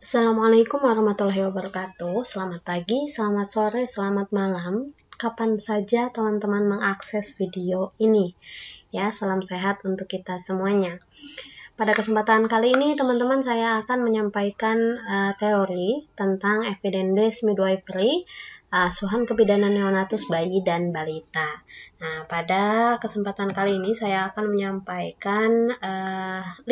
Assalamualaikum warahmatullahi wabarakatuh. Selamat pagi, selamat sore, selamat malam. Kapan saja teman-teman mengakses video ini. Ya, salam sehat untuk kita semuanya. Pada kesempatan kali ini, teman-teman, saya akan menyampaikan teori tentang evidence midwifery, asuhan kebidanan neonatus bayi dan balita. Nah, pada kesempatan kali ini saya akan menyampaikan 5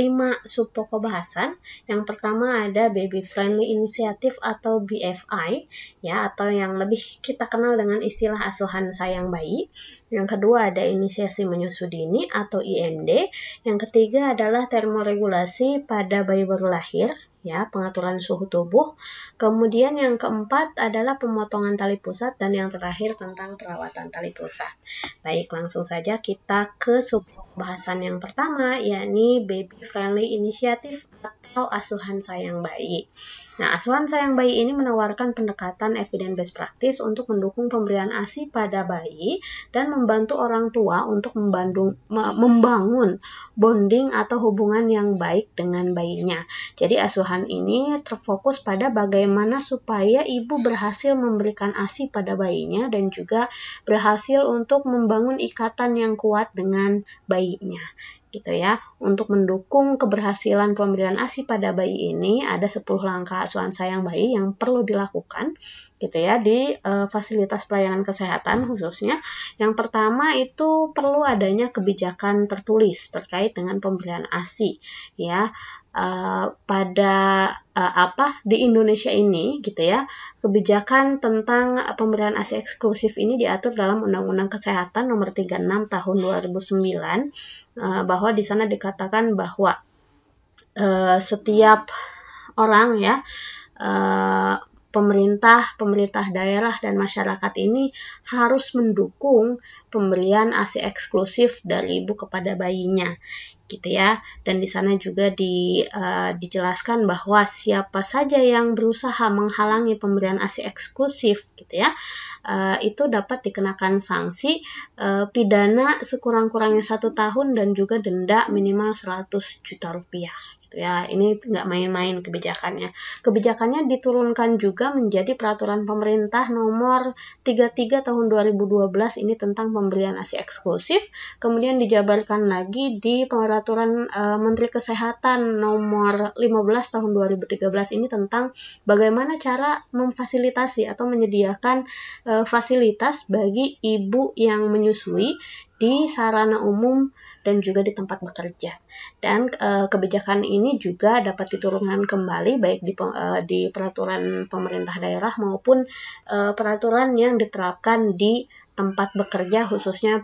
subpokok bahasan. Yang pertama ada Baby Friendly Initiative atau BFI, ya, atau yang lebih kita kenal dengan istilah asuhan sayang bayi. Yang kedua ada inisiasi menyusu dini atau IMD. Yang ketiga adalah termoregulasi pada bayi baru lahir, ya, pengaturan suhu tubuh. Kemudian yang keempat adalah pemotongan tali pusat, dan yang terakhir tentang perawatan tali pusat. Baik, langsung saja kita ke bahasan yang pertama, yakni Baby Friendly Initiative atau asuhan sayang bayi. Nah, asuhan sayang bayi ini menawarkan pendekatan evidence-based practice untuk mendukung pemberian ASI pada bayi dan membantu orang tua untuk membangun bonding atau hubungan yang baik dengan bayinya. Jadi asuhan ini terfokus pada bagaimana supaya ibu berhasil memberikan ASI pada bayinya dan juga berhasil untuk membangun ikatan yang kuat dengan bayinya, gitu ya. Untuk mendukung keberhasilan pemberian ASI pada bayi ini ada 10 langkah asuhan sayang bayi yang perlu dilakukan, gitu ya, di fasilitas pelayanan kesehatan khususnya. Yang pertama itu perlu adanya kebijakan tertulis terkait dengan pemberian ASI, ya. Di Indonesia ini, gitu ya, kebijakan tentang pemberian ASI eksklusif ini diatur dalam Undang-Undang Kesehatan Nomor 36 Tahun 2009, bahwa di sana dikatakan bahwa setiap orang, ya, pemerintah daerah dan masyarakat ini harus mendukung pemberian ASI eksklusif dari ibu kepada bayinya, gitu ya. Dan di sana juga dijelaskan bahwa siapa saja yang berusaha menghalangi pemberian ASI eksklusif, gitu ya, itu dapat dikenakan sanksi pidana sekurang-kurangnya 1 tahun dan juga denda minimal 100 juta rupiah. Ya, ini nggak main-main kebijakannya. Kebijakannya diturunkan juga menjadi peraturan pemerintah nomor 33 tahun 2012 ini tentang pemberian ASI eksklusif. Kemudian dijabarkan lagi di peraturan Menteri Kesehatan nomor 15 tahun 2013 ini tentang bagaimana cara memfasilitasi atau menyediakan fasilitas bagi ibu yang menyusui di sarana umum dan juga di tempat bekerja. Dan kebijakan ini juga dapat diturunkan kembali baik di peraturan pemerintah daerah maupun peraturan yang diterapkan di tempat bekerja, khususnya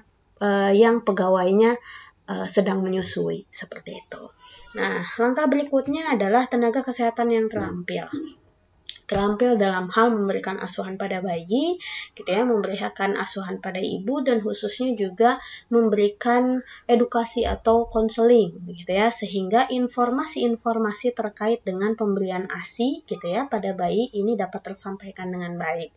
yang pegawainya sedang menyusui, seperti itu. Nah, langkah berikutnya adalah tenaga kesehatan yang terampil dalam hal memberikan asuhan pada bayi, gitu ya, memberikan asuhan pada ibu, dan khususnya juga memberikan edukasi atau konseling, gitu ya, sehingga informasi-informasi terkait dengan pemberian ASI, gitu ya, pada bayi ini dapat tersampaikan dengan baik.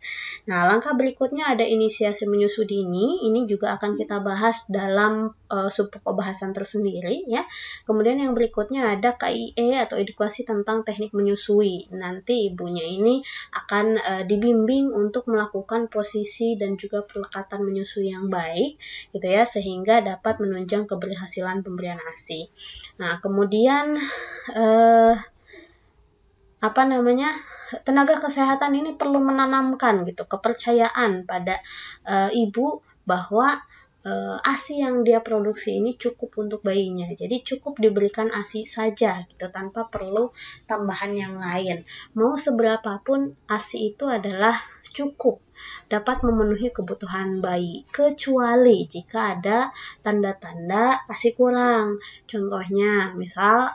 Nah, langkah berikutnya ada inisiasi menyusu dini. Ini juga akan kita bahas dalam subpokok bahasan tersendiri, ya. Kemudian yang berikutnya ada KIE atau edukasi tentang teknik menyusui. Nanti ibunya ini akan dibimbing untuk melakukan posisi dan juga pelekatan menyusui yang baik, gitu ya, sehingga dapat menunjang keberhasilan pemberian ASI. Nah, kemudian tenaga kesehatan ini perlu menanamkan, gitu, kepercayaan pada ibu bahwa ASI yang dia produksi ini cukup untuk bayinya. Jadi cukup diberikan ASI saja, gitu, tanpa perlu tambahan yang lain. Mau seberapapun ASI itu adalah cukup dapat memenuhi kebutuhan bayi, kecuali jika ada tanda-tanda ASI kurang. Contohnya, misal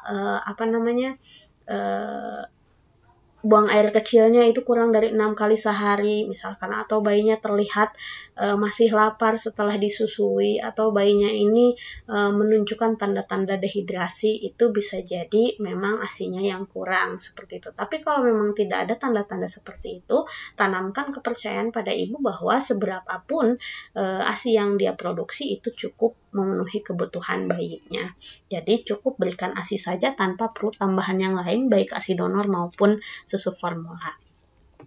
buang air kecilnya itu kurang dari 6 kali sehari misalkan, atau bayinya terlihat masih lapar setelah disusui, atau bayinya ini menunjukkan tanda-tanda dehidrasi, itu bisa jadi memang ASINya yang kurang seperti itu. Tapi kalau memang tidak ada tanda-tanda seperti itu, tanamkan kepercayaan pada ibu bahwa seberapapun ASI yang dia produksi itu cukup memenuhi kebutuhan bayinya. Jadi cukup berikan ASI saja tanpa perlu tambahan yang lain, baik ASI donor maupun susu formula.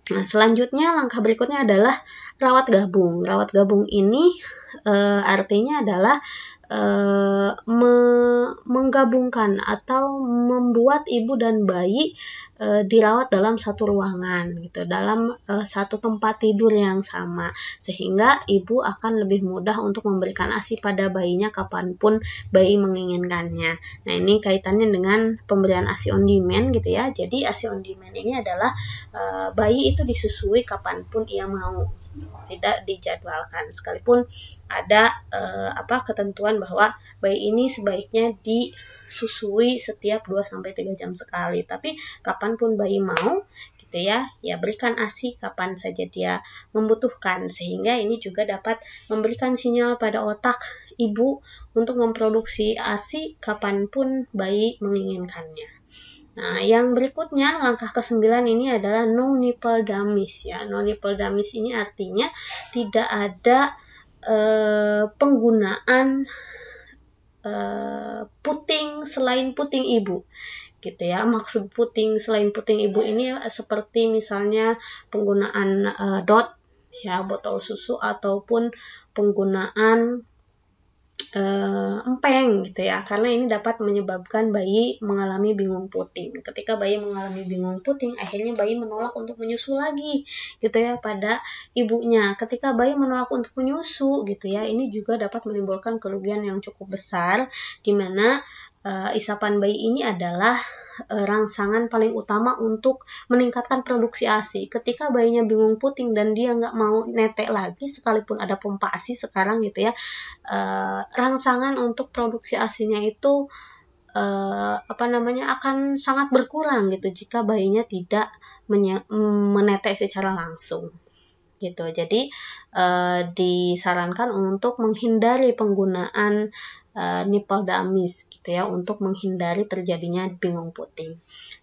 Nah, selanjutnya langkah berikutnya adalah rawat gabung. Rawat gabung ini artinya adalah menggabungkan atau membuat ibu dan bayi dirawat dalam satu ruangan gitu, dalam satu tempat tidur yang sama, sehingga ibu akan lebih mudah untuk memberikan ASI pada bayinya kapanpun bayi menginginkannya. Nah, ini kaitannya dengan pemberian ASI on demand gitu ya. Jadi ASI on demand ini adalah bayi itu disusui kapanpun ia mau, tidak dijadwalkan, sekalipun ada ketentuan bahwa bayi ini sebaiknya disusui setiap 2-3 jam sekali. Tapi kapanpun bayi mau gitu ya berikan ASI kapan saja dia membutuhkan, sehingga ini juga dapat memberikan sinyal pada otak ibu untuk memproduksi ASI kapanpun bayi menginginkannya. Nah, yang berikutnya langkah ke-9 ini adalah no nipple dummies ya. No nipple dummies ini artinya tidak ada penggunaan puting selain puting ibu gitu ya. Maksud puting selain puting ibu ini seperti misalnya penggunaan DOT ya, botol susu, ataupun penggunaan empeng gitu ya, karena ini dapat menyebabkan bayi mengalami bingung puting. Ketika bayi mengalami bingung puting, akhirnya bayi menolak untuk menyusu lagi gitu ya pada ibunya. Ketika bayi menolak untuk menyusu gitu ya, ini juga dapat menimbulkan kerugian yang cukup besar, di mana isapan bayi ini adalah rangsangan paling utama untuk meningkatkan produksi ASI. Ketika bayinya bingung puting dan dia nggak mau netek lagi, sekalipun ada pompa ASI sekarang gitu ya, rangsangan untuk produksi ASINya itu akan sangat berkurang gitu jika bayinya tidak menetek secara langsung gitu. Jadi disarankan untuk menghindari penggunaan nipple dummies gitu ya, untuk menghindari terjadinya bingung puting.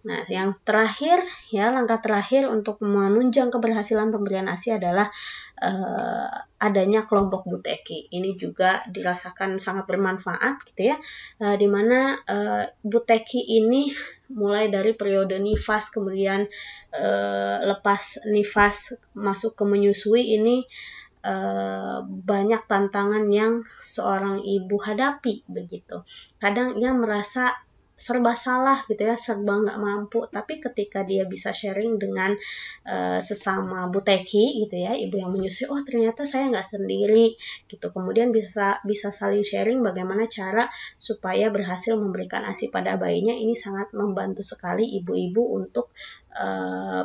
Nah, yang terakhir ya, langkah terakhir untuk menunjang keberhasilan pemberian ASI adalah adanya kelompok Buteki. Ini juga dirasakan sangat bermanfaat gitu ya, di mana Buteki ini mulai dari periode nifas, kemudian lepas nifas masuk ke menyusui, ini banyak tantangan yang seorang ibu hadapi begitu. Kadang ia merasa serba salah gitu ya, serba nggak mampu, tapi ketika dia bisa sharing dengan sesama Buteki gitu ya, ibu yang menyusui, oh ternyata saya nggak sendiri gitu, kemudian bisa saling sharing bagaimana cara supaya berhasil memberikan ASI pada bayinya. Ini sangat membantu sekali ibu-ibu untuk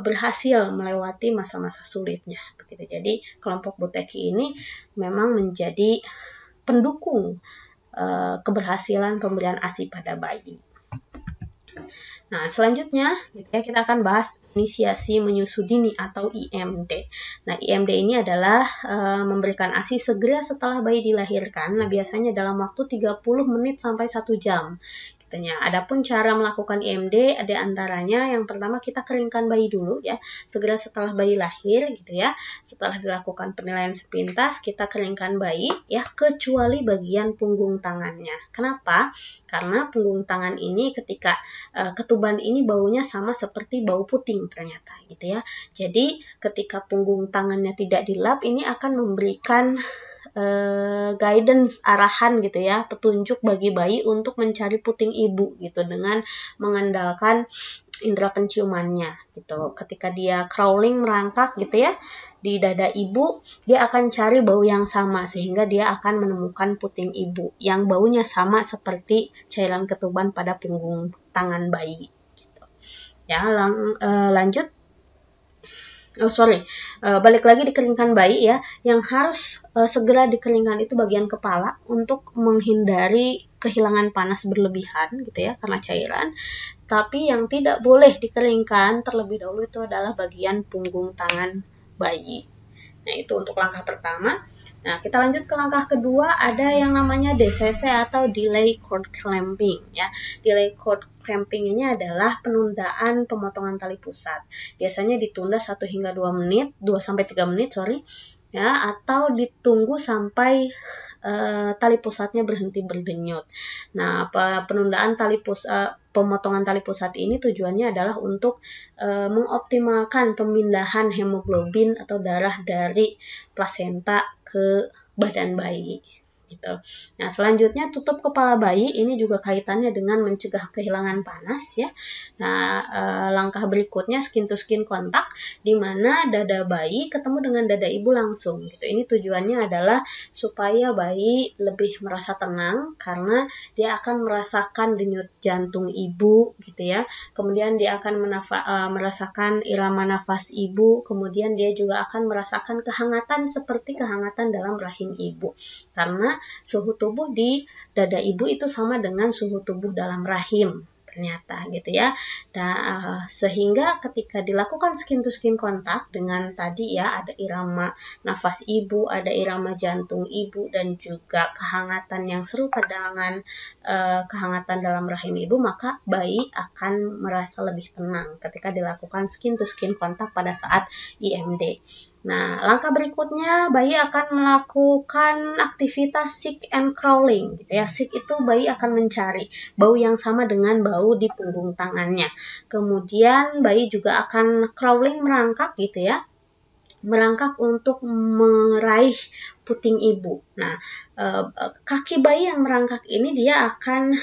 berhasil melewati masa-masa sulitnya begitu. Jadi kelompok Buteki ini memang menjadi pendukung keberhasilan pemberian ASI pada bayi. Nah, selanjutnya kita akan bahas inisiasi menyusu dini atau IMD. Nah, IMD ini adalah memberikan ASI segera setelah bayi dilahirkan. Nah, biasanya dalam waktu 30 menit sampai 1 jam. Adapun cara melakukan IMD ada antaranya, yang pertama kita keringkan bayi dulu ya, segera setelah bayi lahir gitu ya. Setelah dilakukan penilaian sepintas, kita keringkan bayi ya, kecuali bagian punggung tangannya. Kenapa? Karena punggung tangan ini ketika ketuban ini baunya sama seperti bau puting ternyata gitu ya. Jadi ketika punggung tangannya tidak dilap, ini akan memberikan guidance, arahan gitu ya, petunjuk bagi bayi untuk mencari puting ibu gitu, dengan mengandalkan indera penciumannya gitu. Ketika dia crawling, merangkak gitu ya di dada ibu, dia akan cari bau yang sama, sehingga dia akan menemukan puting ibu yang baunya sama seperti cairan ketuban pada punggung tangan bayi gitu. Ya, lanjut. Balik lagi dikeringkan bayi ya. Yang harus segera dikeringkan itu bagian kepala untuk menghindari kehilangan panas berlebihan gitu ya karena cairan. Tapi yang tidak boleh dikeringkan terlebih dahulu itu adalah bagian punggung tangan bayi. Nah, itu untuk langkah pertama. Nah, kita lanjut ke langkah kedua, ada yang namanya DCC atau delay cord clamping ya. Delay cord clamping ini adalah penundaan pemotongan tali pusat. Biasanya ditunda 1 hingga 2 menit, 2 sampai 3 menit, ya, atau ditunggu sampai tali pusatnya berhenti berdenyut. Nah, penundaan pemotongan tali pusat ini tujuannya adalah untuk mengoptimalkan pemindahan hemoglobin atau darah dari plasenta ke badan bayi. Gitu. Nah, selanjutnya tutup kepala bayi ini juga kaitannya dengan mencegah kehilangan panas ya. Nah, langkah berikutnya skin to skin kontak di mana dada bayi ketemu dengan dada ibu langsung gitu. Ini tujuannya adalah supaya bayi lebih merasa tenang karena dia akan merasakan denyut jantung ibu gitu ya. Kemudian dia akan merasakan irama nafas ibu, kemudian dia juga akan merasakan kehangatan seperti kehangatan dalam rahim ibu. Karena suhu tubuh di dada ibu itu sama dengan suhu tubuh dalam rahim ternyata gitu ya. Nah, sehingga ketika dilakukan skin to skin kontak dengan tadi ya ada irama nafas ibu, ada irama jantung ibu dan juga kehangatan yang serupa dengan kehangatan dalam rahim ibu, maka bayi akan merasa lebih tenang ketika dilakukan skin to skin kontak pada saat IMD. Nah, langkah berikutnya bayi akan melakukan aktivitas seek and crawling gitu ya. Seek itu bayi akan mencari bau yang sama dengan bau di punggung tangannya. Kemudian bayi juga akan crawling, merangkak gitu ya. Merangkak untuk meraih puting ibu. Nah, kaki bayi yang merangkak ini dia akan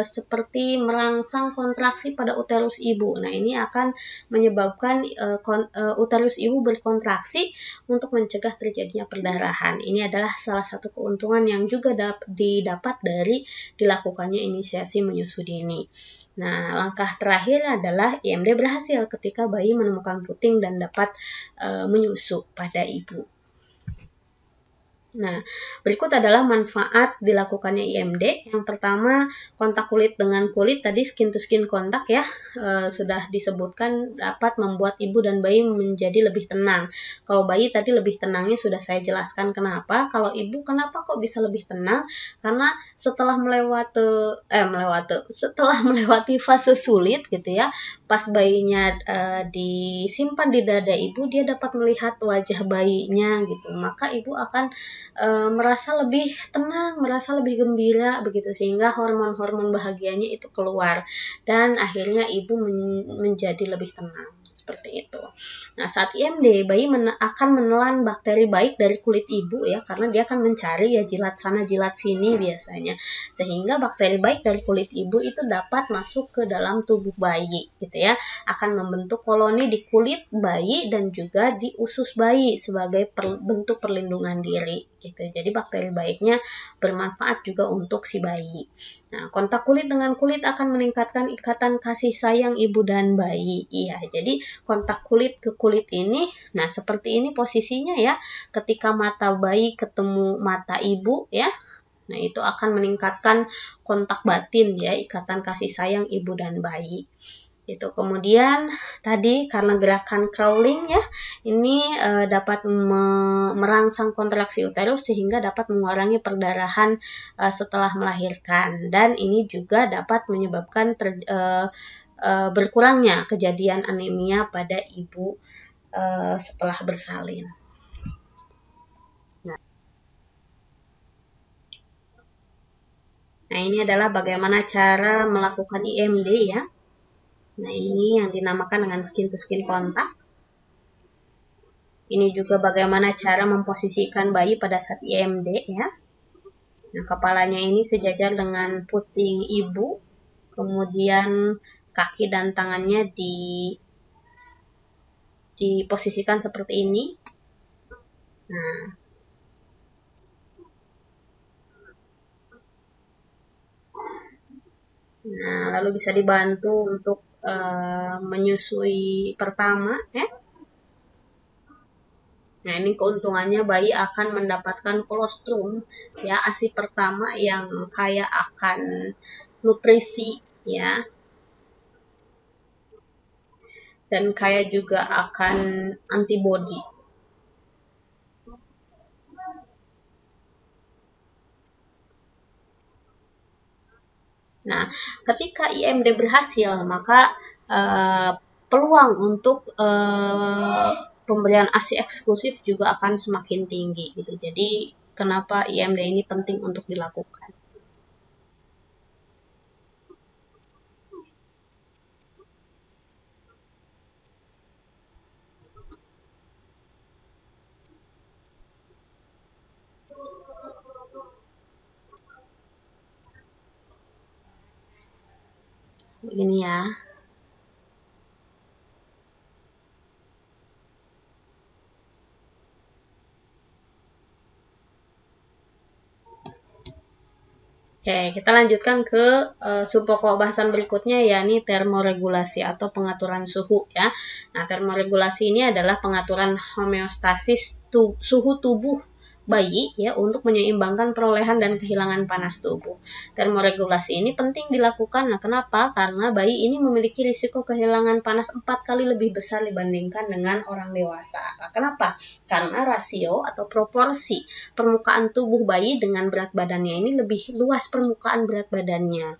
seperti merangsang kontraksi pada uterus ibu. Nah, ini akan menyebabkan uterus ibu berkontraksi untuk mencegah terjadinya perdarahan. Ini adalah salah satu keuntungan yang juga didapat dari dilakukannya inisiasi menyusu dini. Nah, langkah terakhir adalah IMD berhasil ketika bayi menemukan puting dan dapat menyusu pada ibu. Nah, berikut adalah manfaat dilakukannya IMD. Yang pertama, kontak kulit dengan kulit, tadi skin to skin kontak ya, sudah disebutkan dapat membuat ibu dan bayi menjadi lebih tenang. Kalau bayi tadi lebih tenangnya sudah saya jelaskan kenapa. Kalau ibu kenapa kok bisa lebih tenang? Karena setelah melewati fase sulit gitu ya, pas bayinya disimpan di dada ibu, dia dapat melihat wajah bayinya gitu. Maka ibu akan merasa lebih tenang, merasa lebih gembira begitu, sehingga hormon-hormon bahagianya itu keluar dan akhirnya ibu menjadi lebih tenang. Seperti itu. Nah, saat IMD, bayi akan menelan bakteri baik dari kulit ibu ya, karena dia akan mencari ya jilat sana jilat sini biasanya. Sehingga bakteri baik dari kulit ibu itu dapat masuk ke dalam tubuh bayi gitu ya, akan membentuk koloni di kulit bayi dan juga di usus bayi sebagai bentuk perlindungan diri gitu. Jadi bakteri baiknya bermanfaat juga untuk si bayi. Nah, kontak kulit dengan kulit akan meningkatkan ikatan kasih sayang ibu dan bayi. Iya, jadi kontak kulit ke kulit ini, nah seperti ini posisinya ya, ketika mata bayi ketemu mata ibu ya, nah itu akan meningkatkan kontak batin ya, ikatan kasih sayang ibu dan bayi. Itu kemudian tadi karena gerakan crawling ya, ini dapat merangsang kontraksi uterus sehingga dapat mengurangi perdarahan setelah melahirkan, dan ini juga dapat menyebabkan berkurangnya kejadian anemia pada ibu setelah bersalin. Nah, ini adalah bagaimana cara melakukan IMD ya. Nah, ini yang dinamakan dengan skin to skin kontak. Ini juga bagaimana cara memposisikan bayi pada saat IMD ya. Nah, kepalanya ini sejajar dengan puting ibu, kemudian kaki dan tangannya diposisikan seperti ini. Nah, lalu bisa dibantu untuk menyusui pertama ya. Nah, ini keuntungannya bayi akan mendapatkan kolostrum, ya, ASI pertama yang kaya akan nutrisi, ya, dan kaya juga akan antibodi. Nah, ketika IMD berhasil, maka peluang untuk pemberian ASI eksklusif juga akan semakin tinggi gitu. Jadi kenapa IMD ini penting untuk dilakukan? Begini ya. Oke, kita lanjutkan ke subpokok bahasan berikutnya, yakni termoregulasi atau pengaturan suhu ya. Nah, termoregulasi ini adalah pengaturan homeostasis suhu tubuh bayi ya untuk menyeimbangkan perolehan dan kehilangan panas tubuh. Termoregulasi ini penting dilakukan. Nah, kenapa? Karena bayi ini memiliki risiko kehilangan panas 4 kali lebih besar dibandingkan dengan orang dewasa. Nah, kenapa? Karena rasio atau proporsi permukaan tubuh bayi dengan berat badannya ini lebih luas permukaan berat badannya.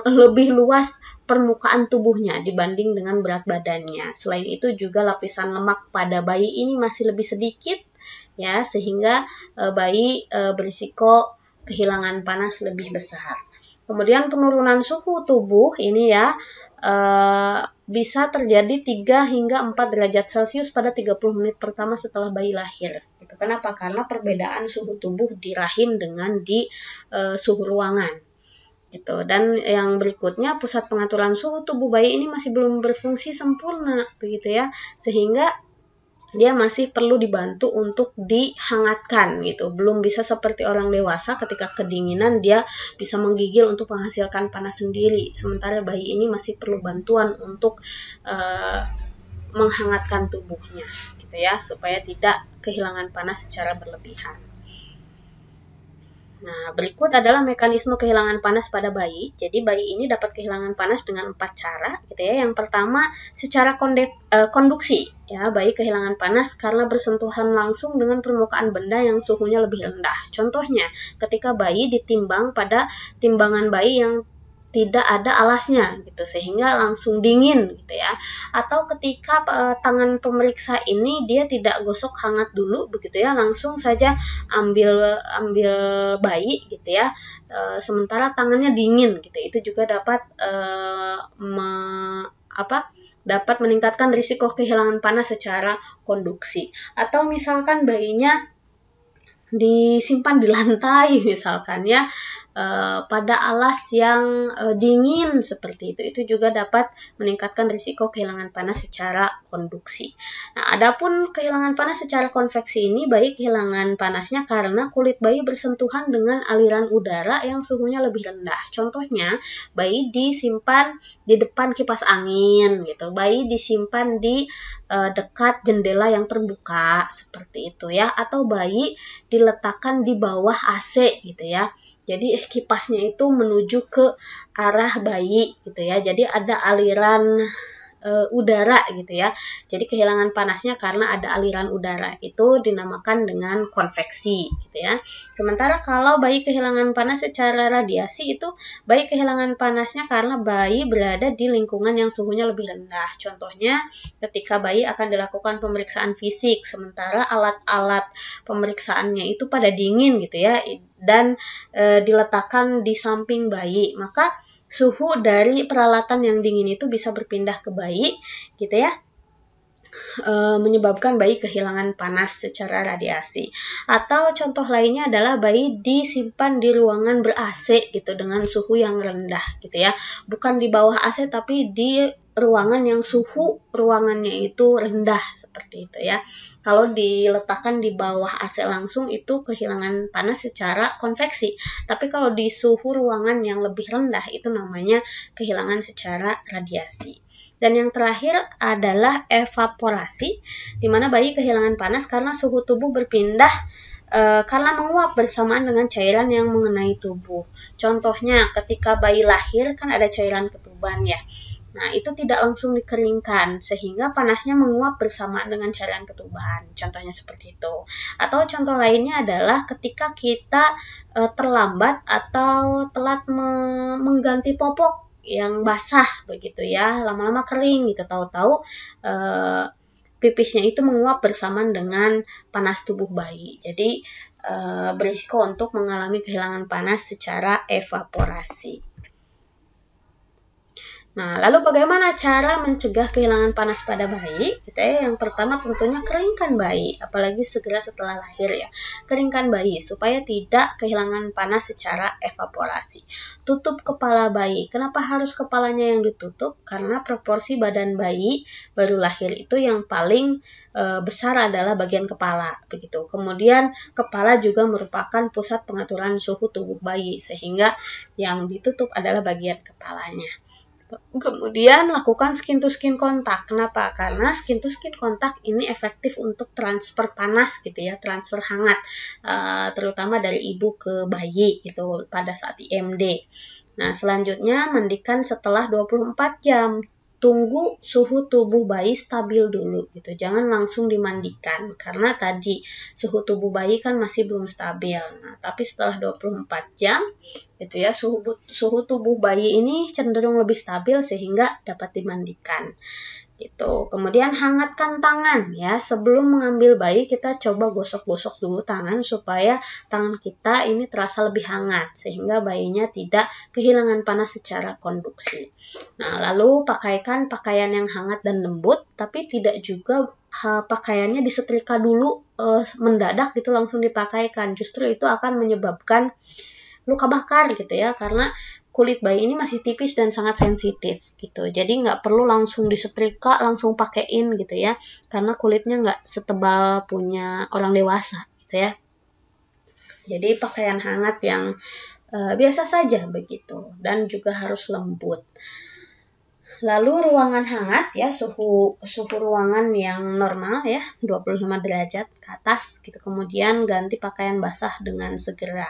Lebih luas permukaan tubuhnya dibanding dengan berat badannya. Selain itu juga lapisan lemak pada bayi ini masih lebih sedikit ya, sehingga bayi berisiko kehilangan panas lebih besar. Kemudian penurunan suhu tubuh ini ya bisa terjadi 3 hingga 4 derajat Celcius pada 30 menit pertama setelah bayi lahir. Gitu. Kenapa? Karena perbedaan suhu tubuh di rahim dengan di suhu ruangan. Gitu. Dan yang berikutnya, pusat pengaturan suhu tubuh bayi ini masih belum berfungsi sempurna, begitu ya, sehingga dia masih perlu dibantu untuk dihangatkan gitu. Belum bisa seperti orang dewasa ketika kedinginan dia bisa menggigil untuk menghasilkan panas sendiri. Sementara bayi ini masih perlu bantuan untuk menghangatkan tubuhnya gitu ya, supaya tidak kehilangan panas secara berlebihan. Nah, berikut adalah mekanisme kehilangan panas pada bayi. Jadi, bayi ini dapat kehilangan panas dengan 4 cara, gitu ya. Yang pertama, secara konduksi, ya. Bayi kehilangan panas karena bersentuhan langsung dengan permukaan benda yang suhunya lebih rendah. Contohnya, ketika bayi ditimbang pada timbangan bayi yang tidak ada alasnya gitu sehingga langsung dingin gitu ya, atau ketika tangan pemeriksa ini dia tidak gosok hangat dulu begitu ya, langsung saja ambil bayi gitu ya, sementara tangannya dingin gitu, itu juga dapat dapat meningkatkan risiko kehilangan panas secara konduksi. Atau misalkan bayinya disimpan di lantai misalkan ya, pada alas yang dingin seperti itu juga dapat meningkatkan risiko kehilangan panas secara konduksi. Nah, adapun kehilangan panas secara konveksi ini, bayi kehilangan panasnya karena kulit bayi bersentuhan dengan aliran udara yang suhunya lebih rendah. Contohnya, bayi disimpan di depan kipas angin gitu, bayi disimpan di dekat jendela yang terbuka seperti itu ya, atau bayi diletakkan di bawah AC gitu ya. Jadi kipasnya itu menuju ke arah bayi gitu ya. Jadi ada aliran udara gitu ya. Jadi kehilangan panasnya karena ada aliran udara. Itu dinamakan dengan konveksi gitu ya. Sementara kalau bayi kehilangan panas secara radiasi, itu bayi kehilangan panasnya karena bayi berada di lingkungan yang suhunya lebih rendah. Contohnya ketika bayi akan dilakukan pemeriksaan fisik, sementara alat-alat pemeriksaannya itu pada dingin gitu ya, dan diletakkan di samping bayi, maka suhu dari peralatan yang dingin itu bisa berpindah ke bayi gitu ya, menyebabkan bayi kehilangan panas secara radiasi. Atau contoh lainnya adalah bayi disimpan di ruangan ber-AC gitu dengan suhu yang rendah gitu ya, bukan di bawah AC tapi di ruangan yang suhu ruangannya itu rendah seperti itu ya. Kalau diletakkan di bawah AC langsung itu kehilangan panas secara konveksi. Tapi kalau di suhu ruangan yang lebih rendah itu namanya kehilangan secara radiasi. Dan yang terakhir adalah evaporasi, di mana bayi kehilangan panas karena suhu tubuh berpindah karena menguap bersamaan dengan cairan yang mengenai tubuh. Contohnya ketika bayi lahir kan ada cairan ketuban ya. Nah, itu tidak langsung dikeringkan sehingga panasnya menguap bersamaan dengan cairan ketuban. Contohnya seperti itu. Atau contoh lainnya adalah ketika kita terlambat atau telat mengganti popok yang basah begitu ya, lama-lama kering gitu, tahu-tahu pipisnya itu menguap bersamaan dengan panas tubuh bayi. Jadi berisiko untuk mengalami kehilangan panas secara evaporasi. Nah, lalu bagaimana cara mencegah kehilangan panas pada bayi? Yang pertama tentunya keringkan bayi, apalagi segera setelah lahir ya. Keringkan bayi supaya tidak kehilangan panas secara evaporasi. Tutup kepala bayi. Kenapa harus kepalanya yang ditutup? Karena proporsi badan bayi baru lahir itu yang paling besar adalah bagian kepala, begitu. Kemudian kepala juga merupakan pusat pengaturan suhu tubuh bayi, sehingga yang ditutup adalah bagian kepalanya. Kemudian lakukan skin to skin kontak. Kenapa? Karena skin to skin kontak ini efektif untuk transfer panas gitu ya, transfer hangat, terutama dari ibu ke bayi itu pada saat IMD. Nah, selanjutnya mandikan setelah 24 jam. Tunggu suhu tubuh bayi stabil dulu gitu. Jangan langsung dimandikan karena tadi suhu tubuh bayi kan masih belum stabil. Nah, tapi setelah 24 jam gitu ya, suhu tubuh bayi ini cenderung lebih stabil sehingga dapat dimandikan. Gitu. Kemudian hangatkan tangan ya. Sebelum mengambil bayi kita coba gosok-gosok dulu tangan supaya tangan kita ini terasa lebih hangat sehingga bayinya tidak kehilangan panas secara konduksi. Nah, lalu pakaikan pakaian yang hangat dan lembut, tapi tidak juga pakaiannya disetrika dulu mendadak gitu langsung dipakaikan. Justru itu akan menyebabkan luka bakar gitu ya, karena kulit bayi ini masih tipis dan sangat sensitif gitu. Jadi nggak perlu langsung disetrika, langsung pakein gitu ya. Karena kulitnya nggak setebal punya orang dewasa gitu ya. Jadi pakaian hangat yang biasa saja begitu. Dan juga harus lembut. Lalu ruangan hangat ya, suhu ruangan yang normal ya, 25 derajat ke atas gitu. Kemudian ganti pakaian basah dengan segera.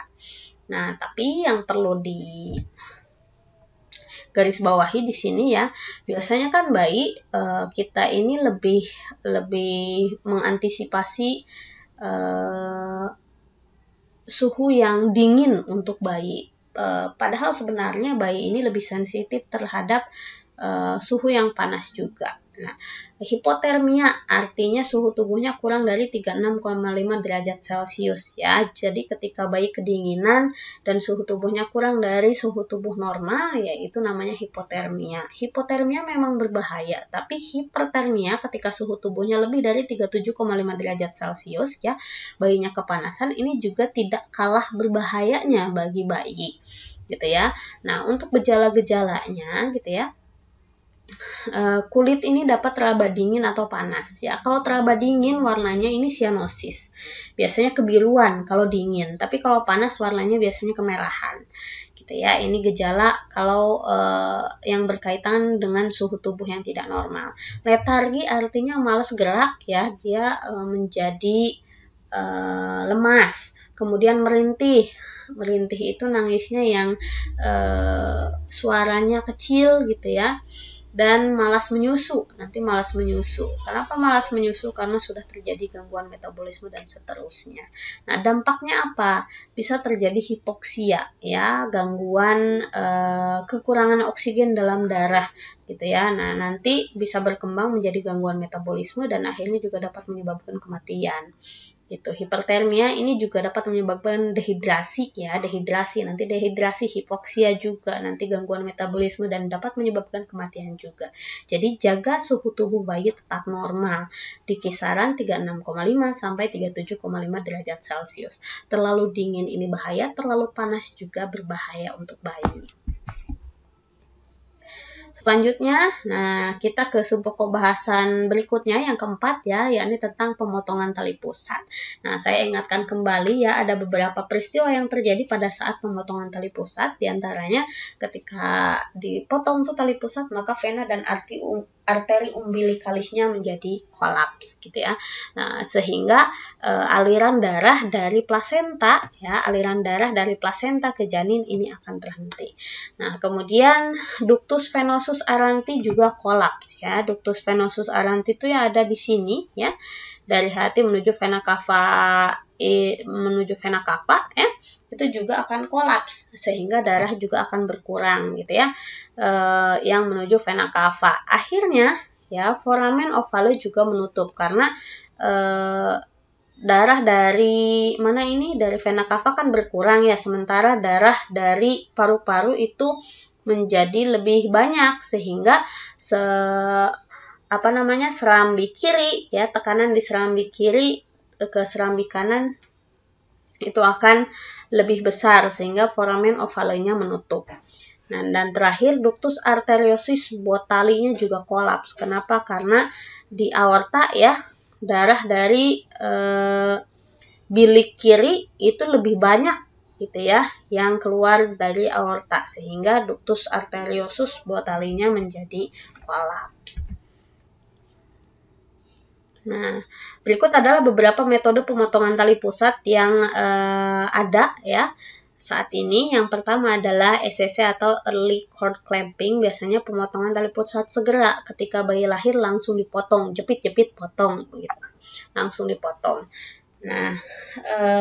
Nah, tapi yang perlu di garis bawahi di sini ya, biasanya kan bayi kita ini lebih mengantisipasi suhu yang dingin untuk bayi. Padahal sebenarnya bayi ini lebih sensitif terhadap suhu yang panas juga. Nah, hipotermia artinya suhu tubuhnya kurang dari 36,5 derajat Celcius ya. Jadi ketika bayi kedinginan dan suhu tubuhnya kurang dari suhu tubuh normal, yaitu namanya hipotermia. Hipotermia memang berbahaya, tapi hipertermia ketika suhu tubuhnya lebih dari 37,5 derajat Celcius ya, bayinya kepanasan, ini juga tidak kalah berbahayanya bagi bayi gitu ya. Nah, untuk gejala-gejalanya gitu ya, kulit ini dapat teraba dingin atau panas ya. Kalau teraba dingin warnanya ini sianosis, biasanya kebiruan kalau dingin, tapi kalau panas warnanya biasanya kemerahan gitu ya. Ini gejala kalau yang berkaitan dengan suhu tubuh yang tidak normal. Letargi artinya malas gerak ya, dia menjadi lemas. Kemudian merintih itu nangisnya yang suaranya kecil gitu ya. Dan malas menyusu, nanti malas menyusu. Kenapa malas menyusu? Karena sudah terjadi gangguan metabolisme dan seterusnya. Nah, dampaknya apa? Bisa terjadi hipoksia, ya, gangguan kekurangan oksigen dalam darah, gitu ya. Nah, nanti bisa berkembang menjadi gangguan metabolisme dan akhirnya juga dapat menyebabkan kematian. Gitu. Hipertermia ini juga dapat menyebabkan dehidrasi ya, nanti dehidrasi, hipoksia juga, nanti gangguan metabolisme dan dapat menyebabkan kematian juga. Jadi jaga suhu tubuh bayi tetap normal di kisaran 36,5 sampai 37,5 derajat Celcius. Terlalu dingin ini bahaya, terlalu panas juga berbahaya untuk bayi. Selanjutnya, nah kita ke subpokok bahasan berikutnya yang keempat ya, yakni tentang pemotongan tali pusat. Nah, saya ingatkan kembali ya, ada beberapa peristiwa yang terjadi pada saat pemotongan tali pusat, diantaranya ketika dipotong tuh tali pusat, maka vena dan arteri umbilikalisnya menjadi kolaps gitu ya. Nah, sehingga aliran darah dari plasenta ke janin ini akan terhenti. Nah, kemudian ductus venosus aranti juga kolaps ya. Ductus venosus aranti itu ya ada di sini ya. Dari hati menuju vena cava ya. Itu juga akan kolaps sehingga darah juga akan berkurang gitu ya. Yang menuju vena cava. Akhirnya ya foramen ovale juga menutup karena darah dari dari vena cava kan berkurang ya, sementara darah dari paru-paru itu menjadi lebih banyak sehingga serambi kiri ya, tekanan di serambi kiri ke serambi kanan itu akan lebih besar sehingga foramen ovalenya menutup. Nah, dan terakhir ductus arteriosus botalinya juga kolaps. Kenapa? Karena di aorta ya, darah dari bilik kiri itu lebih banyak gitu ya yang keluar dari aorta sehingga ductus arteriosus botalinya menjadi kolaps. Nah, berikut adalah beberapa metode pemotongan tali pusat yang ada ya saat ini. Yang pertama adalah ECC atau early cord clamping. Biasanya pemotongan tali pusat segera ketika bayi lahir langsung dipotong, jepit-jepit potong gitu. Langsung dipotong. Nah,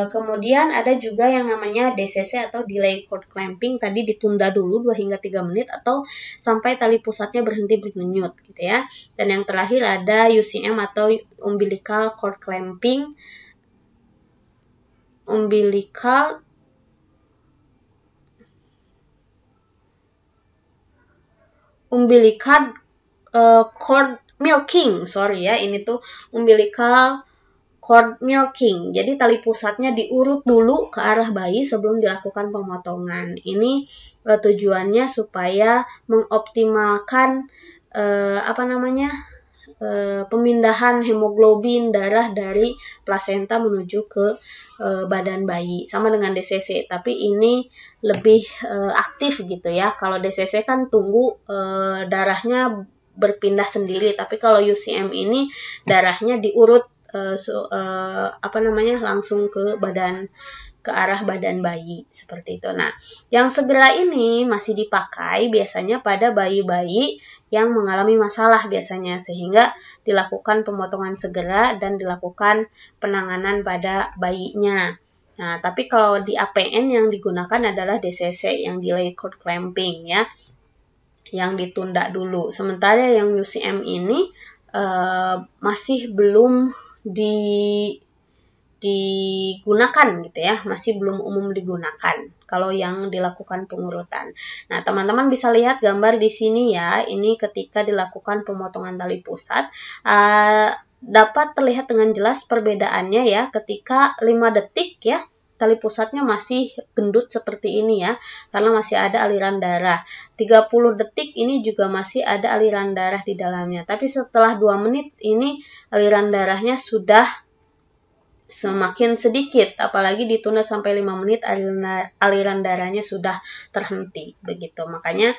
kemudian ada juga yang namanya DCC atau delay cord clamping. Tadi ditunda dulu 2 hingga 3 menit atau sampai tali pusatnya berhenti berdenyut gitu ya. Dan yang terakhir ada UCM atau umbilical cord clamping. Umbilical cord milking. Sorry ya, ini tuh umbilical cord milking. Jadi tali pusatnya diurut dulu ke arah bayi sebelum dilakukan pemotongan. Ini tujuannya supaya mengoptimalkan pemindahan hemoglobin darah dari plasenta menuju ke badan bayi. Sama dengan DCC, tapi ini lebih aktif gitu ya. Kalau DCC kan tunggu darahnya berpindah sendiri, tapi kalau UCM ini darahnya diurut langsung ke arah badan bayi seperti itu. Nah, yang segera ini masih dipakai biasanya pada bayi-bayi yang mengalami masalah biasanya sehingga dilakukan pemotongan segera dan dilakukan penanganan pada bayinya. Nah, tapi kalau di APN yang digunakan adalah DCC yang delay cord clamping ya, yang ditunda dulu. Sementara yang UCM ini masih belum digunakan gitu ya, masih belum umum digunakan kalau yang dilakukan pengurutan. Nah, teman-teman bisa lihat gambar di sini ya, ini ketika dilakukan pemotongan tali pusat dapat terlihat dengan jelas perbedaannya ya, ketika 5 detik ya tali pusatnya masih gendut seperti ini ya, karena masih ada aliran darah. 30 detik ini juga masih ada aliran darah di dalamnya. Tapi setelah 2 menit ini aliran darahnya sudah semakin sedikit, apalagi ditunda sampai 5 menit aliran darahnya sudah terhenti begitu. Makanya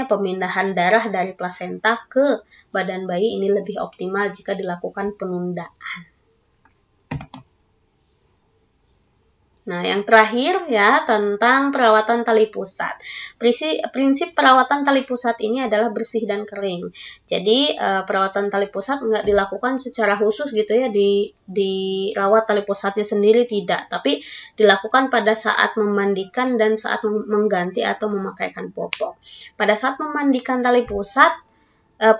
pemindahan darah dari plasenta ke badan bayi ini lebih optimal jika dilakukan penundaan. Nah, yang terakhir ya tentang perawatan tali pusat. Prinsip perawatan tali pusat ini adalah bersih dan kering. Jadi perawatan tali pusat nggak dilakukan secara khusus gitu ya, dirawat tali pusatnya sendiri tidak, tapi dilakukan pada saat memandikan dan saat mengganti atau memakaikan popok. Pada saat memandikan tali pusat, ya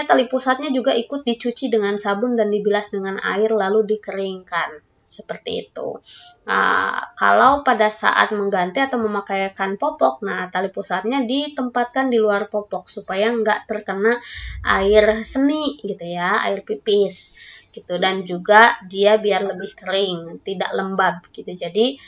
tali pusatnya juga ikut dicuci dengan sabun dan dibilas dengan air lalu dikeringkan. Seperti itu. Nah, kalau pada saat mengganti atau memakaikan popok, nah tali pusatnya ditempatkan di luar popok supaya nggak terkena air seni gitu ya, air pipis gitu, dan juga dia biar lebih kering, tidak lembab gitu. Jadi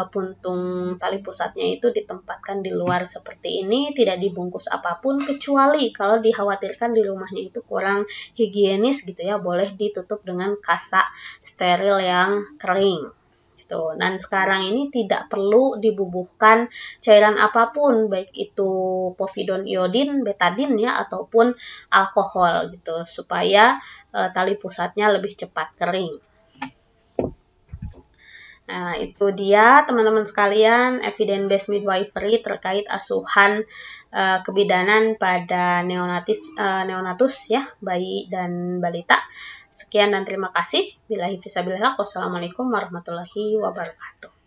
puntung tali pusatnya itu ditempatkan di luar seperti ini, tidak dibungkus apapun, kecuali kalau dikhawatirkan di rumahnya itu kurang higienis gitu ya, boleh ditutup dengan kasa steril yang kering. Dan sekarang ini tidak perlu dibubuhkan cairan apapun, baik itu povidon iodin, betadin ya, ataupun alkohol gitu, supaya tali pusatnya lebih cepat kering. Nah, itu dia teman-teman sekalian evidence based midwifery terkait asuhan kebidanan pada neonatus ya, bayi dan balita. Sekian dan terima kasih. Billahi fisabilillah. Wassalamualaikum warahmatullahi wabarakatuh.